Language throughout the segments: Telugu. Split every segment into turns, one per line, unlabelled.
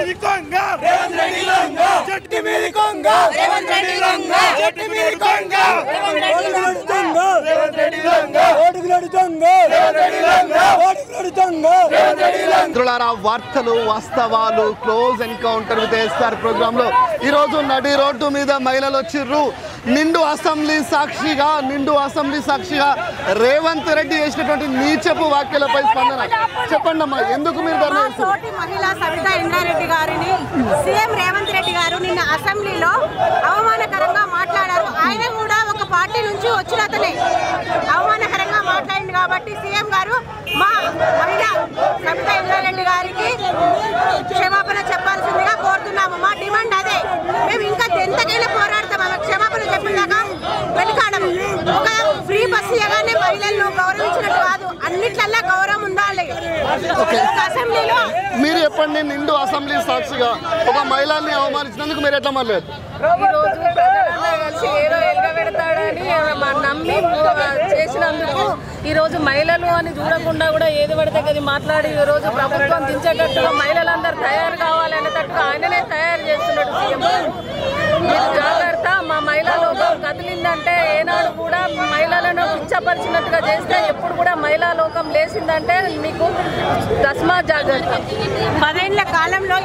మీది కొంగ రేవంత్ రెడ్డి లంగ చెట్టు మీది కొంగ రేవంత్ రెడ్డి లంగ చెట్టు మీది కొంగ రేవంత్ రెడ్డి లంగ రేవంత్ రెడ్డి లంగ ఓటుకు నడు దొంగ రేవంత్ రెడ్డి లంగ ఓటుకు నడు దొంగ రేవంత్ రెడ్డి లంగ. మిత్రులారా, వార్తలు వాస్తవాలు close encounter with SR program లో ఈ రోజు నడి రోడ్డు మీద మహిళలు వచ్చిర్రు. నిండు అసెంబ్లీ సాక్షిగా రేవంత్ రెడ్డి చేసినటువంటి నీచపు వ్యాఖ్యలపై స్పందన. చెప్పండి అమ్మా, ఎందుకు మీరు ధర్నా చేస్తున్నారు?
మహిళా సవితా ఇంద్రారెడ్డి గారిని సీఎం రేవంత్ రెడ్డి గారు నిన్న అసెంబ్లీలో అవమానకరంగా మాట్లాడారు. ఆయన కూడా ఒక పార్టీ నుంచి వచ్చిన అతనే అవమానకరంగా మాట్లాడింది కాబట్టి సీఎం గారు మా మహిళా సవితా ఇంద్రారెడ్డి గారికి క్షమాపణ చెప్పాల్సిందిగా కోరుతున్నాము. మా డిమాండ్ అదే. మేము ఇంకా ఎంతకైనా పోరాడతాం. ఆమె క్షమాపణ చెప్పినాక వెనుకాడము. ఒక ఫ్రీ బస్సు ఇవ్వగానే మహిళలను గౌరవించినట్టు కాదు, అన్నిట్లల్లా గౌరవం ఉండాలి. అసెంబ్లీలో
మీరు చెప్పండి, నిండు అసెంబ్లీ సాక్షిగా ఒక మహిళల్ని అవమానించినందుకు మీరు ఎట్లా మాట్లాడారు?
ఈరోజు ప్రజలందరూ కలిసి ఏదో ఎలగబెడతాడని నమ్మి చేసినందుకు ఈరోజు మహిళలు అని చూడకుండా కూడా ఏది పడితే అది మాట్లాడి ఈరోజు ప్రభుత్వం దించేటట్టుగా మహిళలందరూ తయారు కావాలనేటట్టుగా ఆయననే తయారు చేస్తున్నాడు సీఎం. మీరు జాగ్రత్త, మా మహిళా లోకం కదిలిందంటే ఏనాడు కూడా మహిళలను పిచ్చపరిచినట్టుగా చేస్తే ఎప్పుడు కూడా మహిళా లోకం లేచిందంటే మీకు తస్మా జాగ్రత్త.
10 ఏళ్ల కాలంలో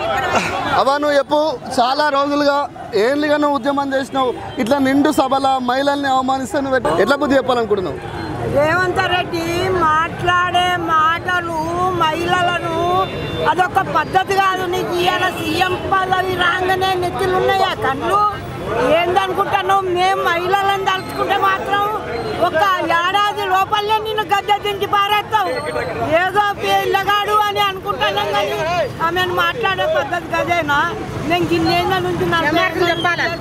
అవా నువ్వు చెప్పు, చాలా రోజులుగా ఏళ్ళుగా నువ్వు ఉద్యమం చేసినావు. ఇట్లా నిండు సభల మహిళల్ని అవమానిస్తే నువ్వు ఎట్లా బుద్ధి చెప్పాలనుకుంటున్నావు?
రేవంత్ రెడ్డి మాట్లాడే మాటలు మహిళలను అదొక పద్ధతి కాదు. నీకు ఇవాళ సీఎం పదవి రాగానే నెత్తులున్నాయా కళ్ళు? ఏందనుకుంటాను? మేము మహిళలను తలుచుకుంటే మాత్రం ఒక ఏడాది లోపలనే నిన్ను గద్దె దించి పారేస్తావు. ఏదో పిల్లగాడు అని అనుకుంటున్నాం కానీ ఆమెను మాట్లాడే పద్ధతి కదేనా? నేను గిన్నేళ్ళ నుంచి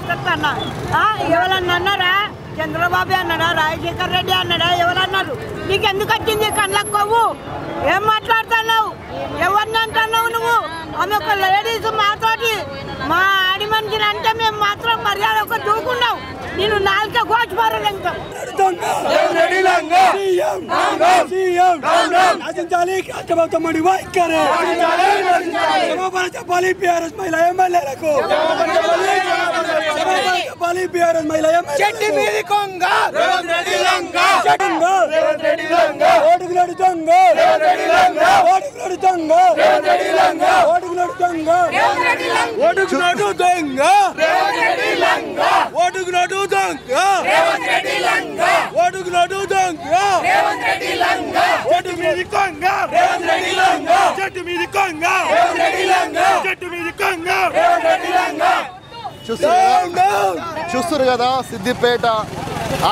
చెప్తానా? ఎవరన్నా అన్నారా? చంద్రబాబు అన్నాడా? రాజశేఖర్ రెడ్డి అన్నాడా? ఎవరన్నారు? నీకు ఎందుకు వచ్చింది కళ్ళకు కొవ్వు? ఏం మాట్లాడుతున్నావు? ఎవరిని అంటున్నావు నువ్వు? ఆమె ఒక లేడీస్ మాతోటి మా ఆడి మనిషిని అంటే మేము మాత్రం మర్యాద ఒక దూకున్నావు. నేను నాలుక కోచిపారలేంటాం.
చెప్పాలి బీఆర్ఎస్ మహిళా ఎమ్మెల్యేలకు, చెప్పాలి బీఆర్ఎస్ మహిళా చెట్టు మీది కొంగ రేవంత్ రెడ్డి లంగ రేవంత్ రెడ్డి లంగ ఓటుకు నడు దొంగ రేవంత్ రెడ్డి లంగ ఓటుకు నడు దొంగ రేవంత్ రెడ్డి లంగ ఓటుకు నడు దొంగ రేవంత్ రెడ్డి లంగ ఓటుకు నడు దొంగ రేవంత్ రెడ్డి లంగ ఓటుకు నడు దొంగ రేవంత్ రెడ్డి లంగ ఓటుకు నడు దొంగ రేవంత్ రెడ్డి లంగ చెట్టు మీది కొంగ రేవంత్ రెడ్డి లంగ చెట్టు మీది కొంగ రేవంత్ రెడ్డి లంగ చెట్టు మీది కొంగ రేవంత్ రెడ్డి లంగ.
చూస్తున్నారు కదా, సిద్దిపేట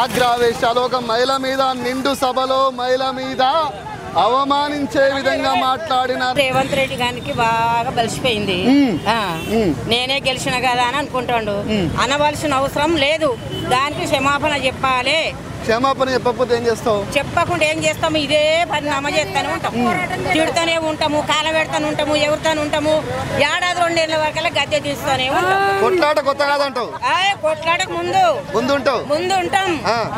ఆగ్రహవేశాలు. ఒక మహిళ మీద నిండు సభలో మహిళ మీద అవమానించే విధంగా మాట్లాడిన
రేవంత్ రెడ్డి గారికి బాగా బలిసిపోయింది. నేనే గెలిచిన కదా అని అనుకుంటాడు. అనవలసిన అవసరం లేదు. దానికి క్షమాపణ చెప్పాలి.
క్షమాపణ చెప్పకపోతే ఏం చేస్తావు?
చెప్పకుండా ఏం చేస్తాము? ఇదే పరిణామం చేస్తూనే ఉంటాము, తిడుతూనే ఉంటాము, కాలబెడతానే ఉంటాము, ఎవరితోనే ఉంటాము. ఏడాది 2 ఏళ్ళ వరకల్లా గద్దె తీస్తూనే ఉంటాం.
కొట్లాట కొత్త కాదంటావు?
కొట్లాటకు ముందు ఉంటాం.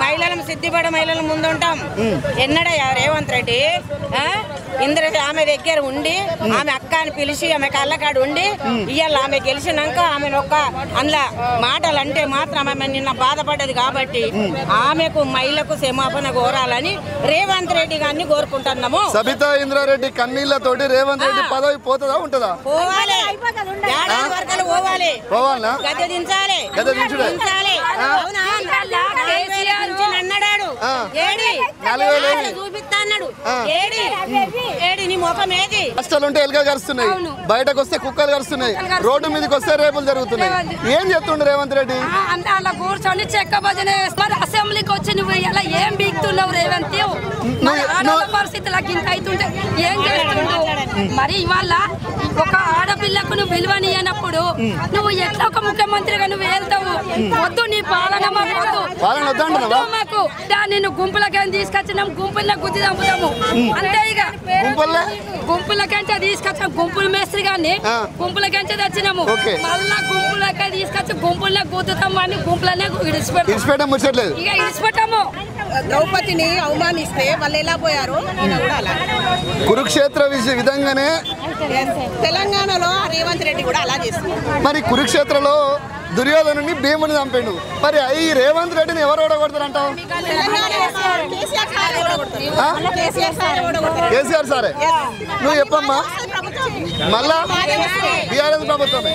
మహిళలను సిద్ధిపడ మహిళల ముందు ఉంటాం. ఎన్నడయ్యా రేవంత్ రెడ్డి ఇంద్ర ఆమె దగ్గర ఉండి ఆమె అక్క అని పిలిచి ఆమె కళ్ళకాడు ఉండి ఇవాళ ఆమె గెలిచినాక ఆమె ఒక్క అందులో మాటలు అంటే మాత్రం ఆమె నిన్న బాధపడ్డది కాబట్టి ఆమెకు మహిళకు క్షమాపణ కోరాలని రేవంత్ రెడ్డి గారిని కోరుకుంటున్నాము.
సబితా ఇంద్రారెడ్డి కన్నీళ్లతోటి రేవంత్ రెడ్డి పదవి పోతుందా ఉంటుందా?
పోవాలి, ఏడాది వరకలు పోవాలి.
పోవాలనా?
గద్దె దించాలి. అన్నాడు చూపిస్తా అన్నాడు. ఏడి నీ ముఖం ఏది?
కష్టాలు ఉంటే ఎలుక కరుస్తున్నాయి, బయటకు వస్తే కుక్కలు కరుస్తున్నాయి, రోడ్డు మీదకి వస్తే రేపులు జరుగుతున్నాయి. ఏం చెప్తుండ్రు రేవంత్ రెడ్డి?
అంటే అలా కూర్చొని చెక్క భజన అసెంబ్లీకి వచ్చి నువ్వు ఇలా ఏం బీక్తున్నావు రేవంత్? పరిస్థితులకు ఇంత అవుతుంటే ఏం చేస్తున్నావు? మరి ఇవాళ ఒక ఆడపిల్లకు నువ్వు విలువనియనప్పుడు నువ్వు ఎట్లా ఒక ముఖ్యమంత్రిగా నువ్వు వెళ్తావు? వద్దు నీ పాలన మాకు మాకు. నిన్ను గుంపులకేం తీసుకొచ్చినాం, గుంపుల్లో గుద్ది చంపుతాము అంతే. ఇక గుంపులకంటే తీసుకొచ్చాం, గుంపుల మేస్త్రి గాని గుంపులకంటే తెచ్చినాము. మళ్ళా గుంపులకే తీసుకొచ్చి గుంపుల్లో గుద్దుతాము అని గుంపులనే ఇడిచిపెట్టాము. ఇక ఇడిచిపెట్టాము.
ద్రౌపదిని అవమానిస్తే వాళ్ళు ఎలా పోయారు ఈయన కూడా అలా.
కురుక్షేత్ర విధంగానే
తెలంగాణలో రేవంత్ రెడ్డి కూడా అలా చేస్తున్నారు.
మరి కురుక్షేత్రలో దుర్యోధనుని భీముని చంపిండు. మరి ఈ రేవంత్ రెడ్డిని ఎవరు ఓడగొడతారంటావు? కేసీఆర్ సారే. నువ్వు చెప్పమ్మా. మళ్ళా బీఆర్ఎస్ ప్రభుత్వమే.